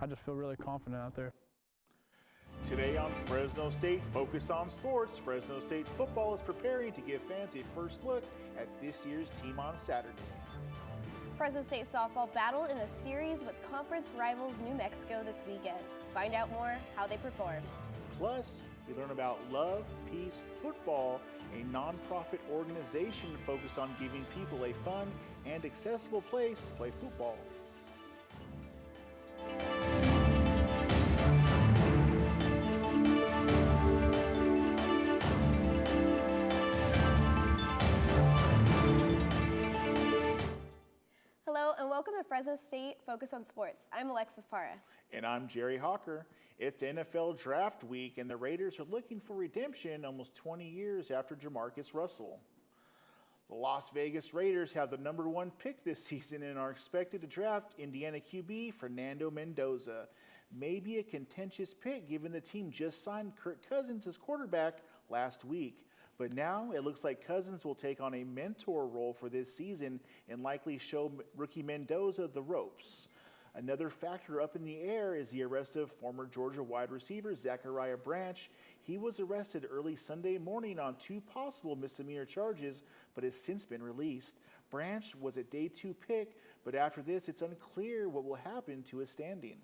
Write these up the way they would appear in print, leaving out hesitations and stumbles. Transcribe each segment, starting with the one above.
I just feel really confident out there. Today on Fresno State Focus on Sports, Fresno State football is preparing to give fans a first look at this year's team on Saturday. Fresno State softball battled in a series with conference rivals New Mexico this weekend. Find out more how they performed. Plus, we learn about Love, Peace, Football, a nonprofit organization focused on giving people a fun and accessible place to play football. Hello and welcome to Fresno State Focus on Sports. I'm Alexis Parra. And I'm Jerry Hawker. It's NFL Draft Week, and the Raiders are looking for redemption almost 20 years after Jamarcus Russell. The Las Vegas Raiders have the #1 pick this season and are expected to draft Indiana QB Fernando Mendoza. Maybe a contentious pick given the team just signed Kirk Cousins as quarterback last week. But now it looks like Cousins will take on a mentor role for this season and likely show rookie Mendoza the ropes. Another factor up in the air is the arrest of former Georgia wide receiver Zachariah Branch. He was arrested early Sunday morning on 2 possible misdemeanor charges, but has since been released. Branch was a day 2 pick, but after this, it's unclear what will happen to his standing.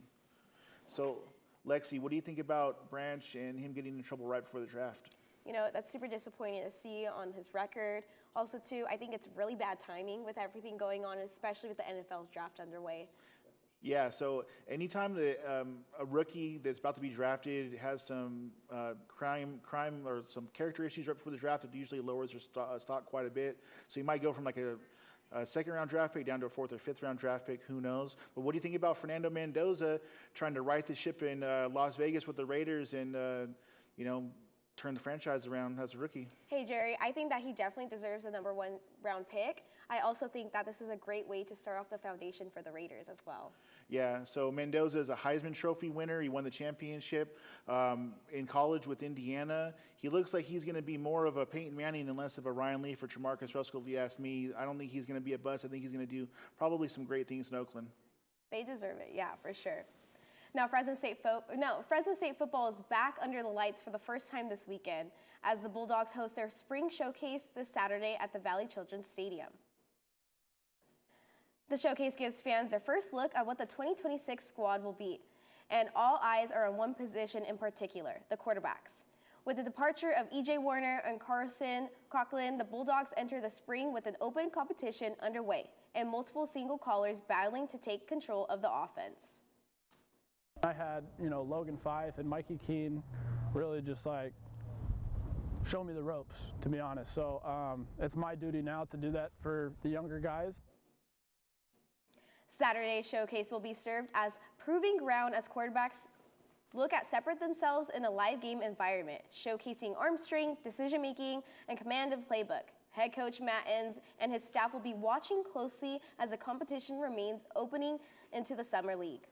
So, Lexi, what do you think about Branch and him getting in trouble right before the draft? You know, that's super disappointing to see on his record. Also, too, I think it's really bad timing with everything going on, especially with the NFL's draft underway. Yeah, so anytime that a rookie that's about to be drafted has some crime or some character issues right before the draft, it usually lowers their stock quite a bit. So you might go from like a second-round draft pick down to a 4th or 5th-round draft pick, who knows. But what do you think about Fernando Mendoza trying to right the ship in Las Vegas with the Raiders and, turn the franchise around as a rookie? Hey, Jerry, I think that he definitely deserves a #1 round pick. I also think that this is a great way to start off the foundation for the Raiders as well. Yeah, so Mendoza is a Heisman Trophy winner. He won the championship in college with Indiana. He looks like he's going to be more of a Peyton Manning and less of a Ryan Leaf or Jamarcus Russell, if you ask me. I don't think he's going to be a bust. I think he's going to do probably some great things in Oakland. They deserve it, yeah, for sure. Now, Fresno State football is back under the lights for the first time this weekend as the Bulldogs host their spring showcase this Saturday at the Valley Children's Stadium. The showcase gives fans their first look at what the 2026 squad will be, and all eyes are on one position in particular, the quarterbacks. With the departure of E.J. Warner and Carson Coughlin, the Bulldogs enter the spring with an open competition underway and multiple single callers battling to take control of the offense. I had, Logan Fife and Mikey Keene really just show me the ropes, to be honest. So it's my duty now to do that for the younger guys. Saturday's showcase will be served as proving ground as quarterbacks look at separate themselves in a live game environment, showcasing arm strength, decision-making, and command of playbook. Head coach Matt Enns and his staff will be watching closely as the competition remains opening into the Summer League.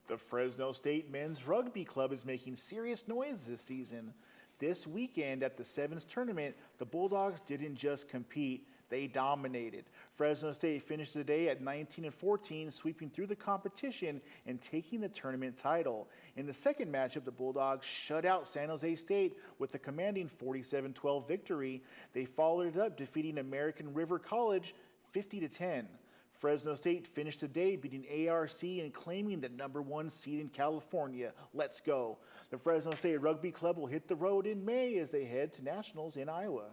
The Fresno State Men's Rugby Club is making serious noise this season. This weekend at the Sevens tournament, the Bulldogs didn't just compete, they dominated. Fresno State finished the day at 19-14, sweeping through the competition and taking the tournament title. In the second matchup, the Bulldogs shut out San Jose State with a commanding 47-12 victory. They followed it up, defeating American River College 50-10. Fresno State finished the day beating ARC and claiming the #1 seed in California. Let's go. The Fresno State Rugby Club will hit the road in May as they head to nationals in Iowa.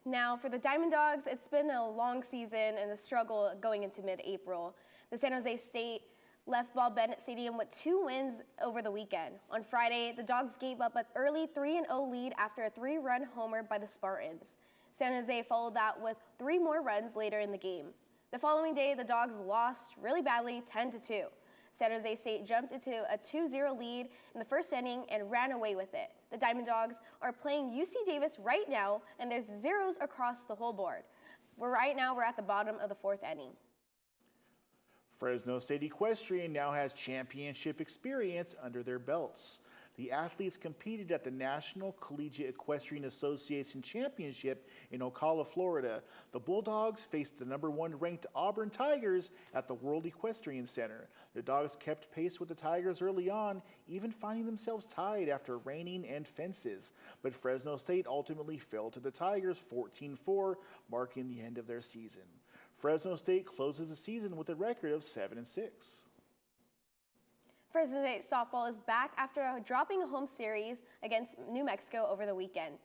Now, for the Diamond Dogs, it's been a long season and a struggle going into mid-April. The San Jose State left Bob Bennett Stadium with 2 wins over the weekend. On Friday, the Dogs gave up an early 3-0 lead after a 3-run homer by the Spartans. San Jose followed that with 3 more runs later in the game. The following day, the Dogs lost really badly, 10-2. San Jose State jumped into a 2-0 lead in the first inning and ran away with it. The Diamond Dogs are playing UC Davis right now, and there's zeros across the whole board. Right now, we're at the bottom of the 4th inning. Fresno State Equestrian now has championship experience under their belts. The athletes competed at the National Collegiate Equestrian Association Championship in Ocala, Florida. The Bulldogs faced the #1 ranked Auburn Tigers at the World Equestrian Center. The Dogs kept pace with the Tigers early on, even finding themselves tied after reining and fences. But Fresno State ultimately fell to the Tigers 14-4, marking the end of their season. Fresno State closes the season with a record of 7-6. Fresno State softball is back after dropping a home series against New Mexico over the weekend.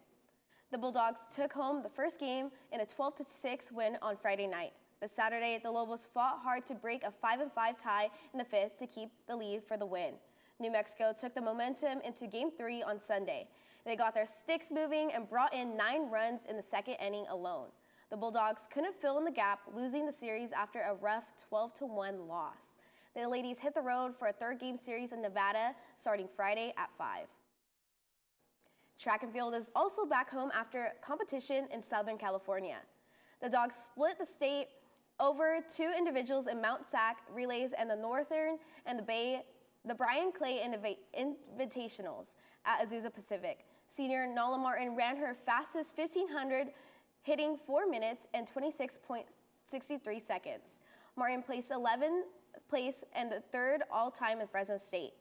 The Bulldogs took home the first game in a 12-6 win on Friday night. But Saturday, the Lobos fought hard to break a 5-5 tie in the fifth to keep the lead for the win. New Mexico took the momentum into Game 3 on Sunday. They got their sticks moving and brought in 9 runs in the second inning alone. The Bulldogs couldn't fill in the gap, losing the series after a rough 12-1 loss. The ladies hit the road for a third game series in Nevada starting Friday at 5. Track and field is also back home after competition in Southern California. The Dogs split the state over 2 individuals in Mount Sac relays and the Northern and the Brian Clay Invitationals at Azusa Pacific. Senior Nala Martin ran her fastest 1500, hitting 4 minutes and 26.63 seconds. Martin placed 11th place and the 3rd all-time in Fresno State.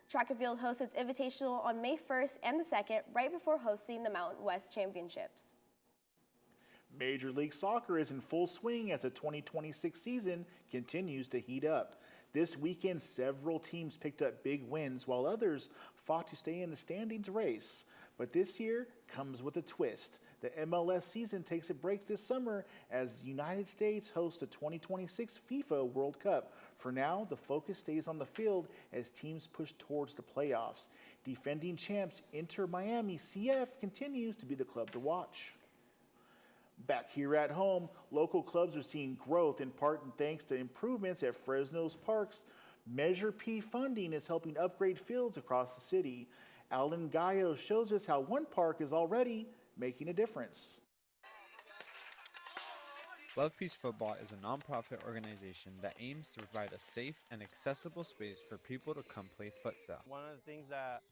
Track and field hosts its invitational on May 1st and the 2nd, right before hosting the Mountain West Championships. Major League Soccer is in full swing as the 2026 season continues to heat up. This weekend, several teams picked up big wins while others fought to stay in the standings race. But this year comes with a twist. The MLS season takes a break this summer as the United States hosts the 2026 FIFA World Cup. For now, the focus stays on the field as teams push towards the playoffs. Defending champs Inter Miami CF continues to be the club to watch. Back here at home, local clubs are seeing growth in part thanks to improvements at Fresno's parks. Measure P funding is helping upgrade fields across the city. Alan Gallo shows us how one park is already making a difference. Love Peace Football is a nonprofit organization that aims to provide a safe and accessible space for people to come play futsal. One of the things that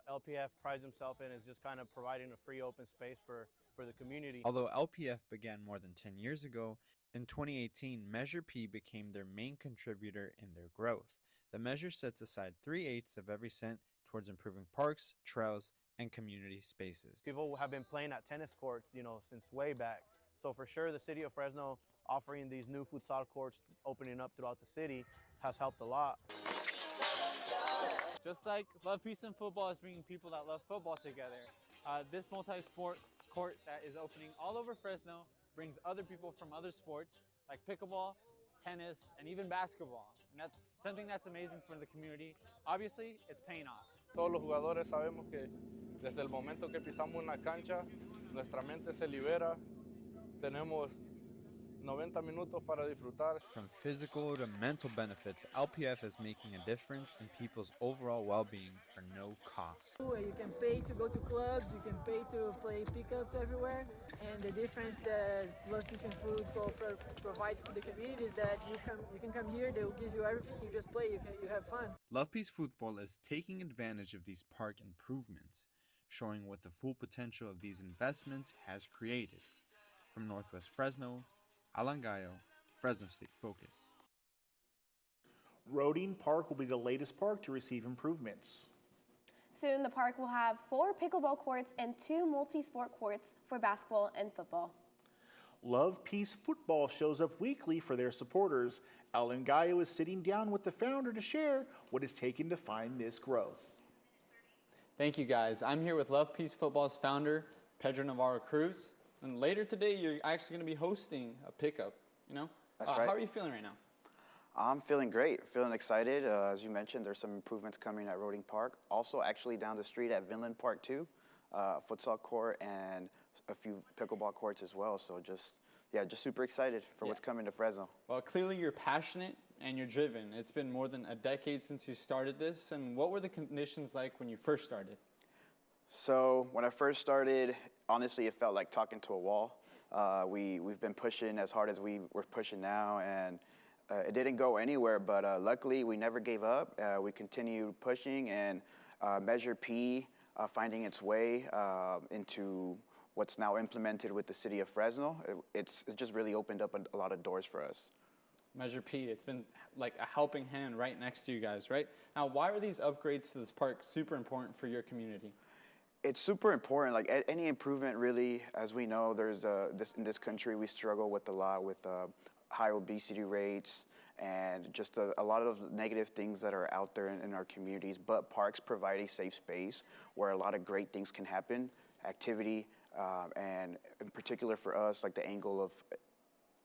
LPF prides himself in is just kind of providing a free open space for the community. Although LPF began more than 10 years ago, in 2018, Measure P became their main contributor in their growth. The measure sets aside 3/8 of every cent towards improving parks, trails, and community spaces. People have been playing at tennis courts, since way back. So for sure, the city of Fresno offering these new futsal courts, opening up throughout the city, has helped a lot. Just like Love, Peace, and Football is bringing people that love football together, this multi-sport court that is opening all over Fresno brings other people from other sports like pickleball, tennis, and even basketball. And that's something that's amazing for the community. Obviously, it's paying off. Todos los jugadores sabemos que desde el momento que pisamos una cancha, nuestra mente se libera. Tenemos 90 minutos para disfrutar. From physical to mental benefits, LPF is making a difference in people's overall well-being for no cost. You can pay to go to clubs, you can pay to play pickups everywhere, and the difference that Love, Peace, and Football provides to the community is that you can come here, they will give you everything, you just play, you have fun. Love Peace Football is taking advantage of these park improvements, showing what the full potential of these investments has created. From Northwest Fresno, Alan Gallo, Fresno State Focus. Roding Park will be the latest park to receive improvements. Soon, the park will have 4 pickleball courts and 2 multi-sport courts for basketball and football. Love Peace Football shows up weekly for their supporters. Alan Gallo is sitting down with the founder to share what it's taken to find this growth. Thank you, guys. I'm here with Love, Peace Football's founder, Pedro Navarro Cruz. And later today, you're actually going to be hosting a pickup, That's right. How are you feeling right now? I'm feeling great, feeling excited. As you mentioned, there's some improvements coming at Roding Park. Also, actually down the street at Vinland Park too, futsal court and a few pickleball courts as well. So just super excited for what's coming to Fresno. Well, clearly you're passionate and you're driven. It's been more than a decade since you started this. And what were the conditions like when you first started? So when I first started, honestly, it felt like talking to a wall. We've been pushing as hard as we were pushing now, and it didn't go anywhere, but luckily we never gave up. We continued pushing, and Measure P finding its way into what's now implemented with the city of Fresno, it's just really opened up a lot of doors for us. Measure P, it's been like a helping hand right next to you guys, right? Now, why are these upgrades to this park super important for your community? It's super important. Like any improvement, really, as we know, there's in this country we struggle with a lot with high obesity rates and just a lot of negative things that are out there in our communities. But parks provide a safe space where a lot of great things can happen, activity, and in particular for us, like the angle of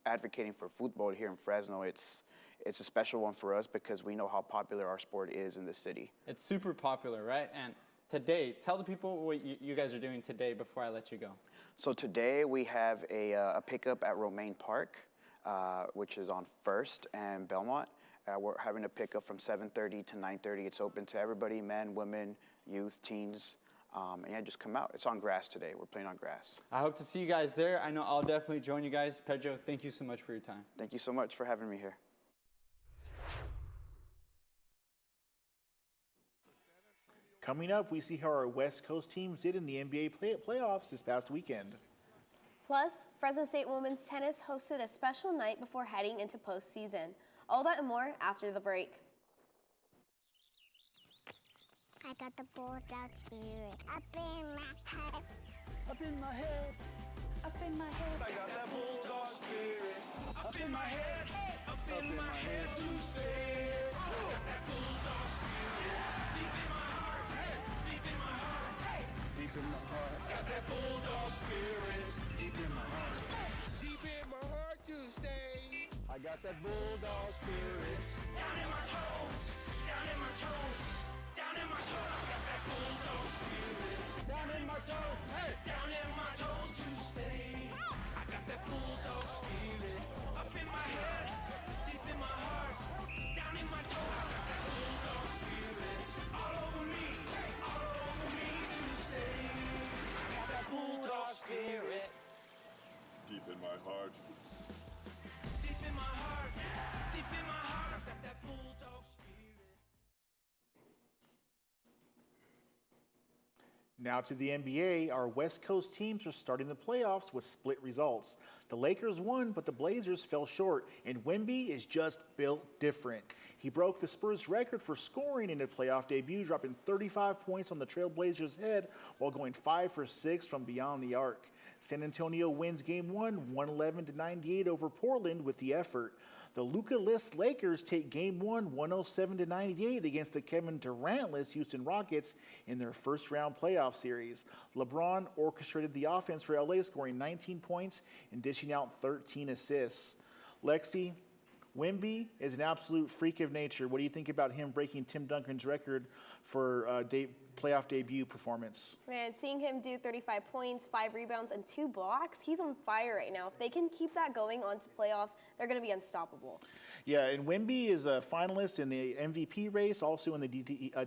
advocating for football here in Fresno, it's a special one for us because we know how popular our sport is in the city. It's super popular, right? And today, tell the people what you guys are doing today before I let you go. So today we have a pickup at Romaine Park, which is on 1st and Belmont. We're having a pickup from 7:30 to 9:30. It's open to everybody, men, women, youth, teens. And yeah, just come out. It's on grass today. We're playing on grass. I hope to see you guys there. I know I'll definitely join you guys. Pedro, thank you so much for your time. Thank you so much for having me here. Coming up, we see how our West Coast teams did in the NBA playoffs this past weekend. Plus, Fresno State women's tennis hosted a special night before heading into postseason. All that and more after the break. I got the bulldog spirit up in my head. Up in my head. Up in my head. I got that bulldog spirit up in my head. Up in my head to stay. I got that bulldog spirit deep in my heart. Deep in my heart. Deep in my heart. Got that bulldog spirit deep in my heart. Deep in my heart to stay. I got that bulldog spirit down in my toes. Down in my toes. Down in my toes, I got that bulldog spirit. Down in my toes, hey! Down in my toes to stay. I got that bulldog spirit. Up in my head, deep in my heart. Down in my toes, I got that bulldog spirit. All over me to stay. I got that bulldog spirit. Deep in my heart. Deep in my heart, deep in my heart. I got that bulldog spirit. Now to the NBA, our West Coast teams are starting the playoffs with split results. The Lakers won, but the Blazers fell short, and Wemby is just built different. He broke the Spurs record for scoring in a playoff debut, dropping 35 points on the Trail Blazers' head while going 5 for 6 from beyond the arc. San Antonio wins Game 1, 111-98 over Portland with the effort. The Luka-less Lakers take Game 1, 107-98 against the Kevin Durant-less Houston Rockets in their first-round playoff series. LeBron orchestrated the offense for LA, scoring 19 points and dishing out 13 assists. Lexi, Wemby is an absolute freak of nature. What do you think about him breaking Tim Duncan's record for playoff debut performance? Man, seeing him do 35 points, 5 rebounds, and 2 blocks, he's on fire right now. If they can keep that going onto playoffs, they're going to be unstoppable. Yeah, and Wemby is a finalist in the MVP race, also in the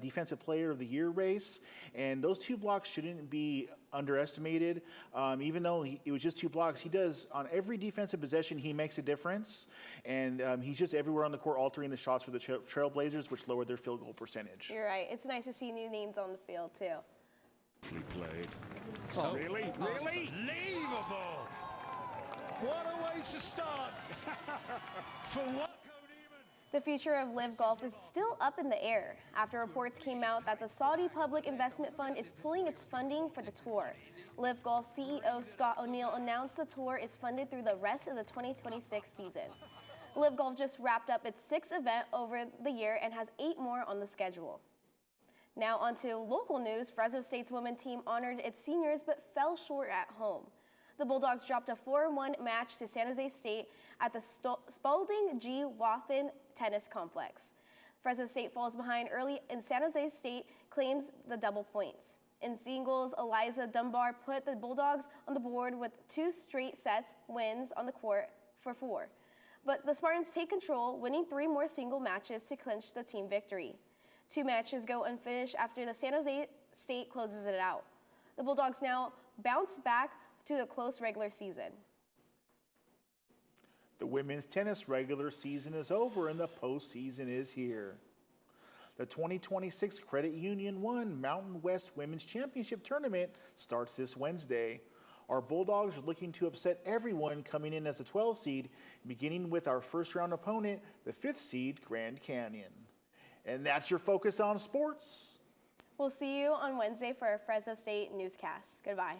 Defensive Player of the Year race. And those 2 blocks shouldn't be underestimated. Even though it was just 2 blocks, he does, on every defensive possession, he makes a difference. And he's just everywhere on the court altering the shots for the Trailblazers, which lowered their field goal percentage. You're right. It's nice to see new names on the field, too. We played. Oh. Really? Unbelievable! What a way to start! For what? The future of Live Golf is still up in the air after reports came out that the Saudi Public Investment Fund is pulling its funding for the tour. Live Golf CEO Scott O'Neill announced the tour is funded through the rest of the 2026 season. Live Golf just wrapped up its 6th event over the year and has 8 more on the schedule. Now on to local news. Fresno State's women's team honored its seniors but fell short at home. The Bulldogs dropped a 4-1 match to San Jose State at the Spalding G. Wathen Tennis Complex. Fresno State falls behind early and San Jose State claims the double points. In singles, Eliza Dunbar put the Bulldogs on the board with 2 straight sets wins on the court for 4. But the Spartans take control, winning 3 more single matches to clinch the team victory. 2 matches go unfinished after the San Jose State closes it out. The Bulldogs now bounce back to a close regular season. The women's tennis regular season is over and the postseason is here. The 2026 Credit Union 1 Mountain West Women's Championship Tournament starts this Wednesday. Our Bulldogs are looking to upset everyone coming in as a 12 seed, beginning with our first round opponent, the 5th seed Grand Canyon. And that's your Focus on Sports. We'll see you on Wednesday for our Fresno State Newscast. Goodbye.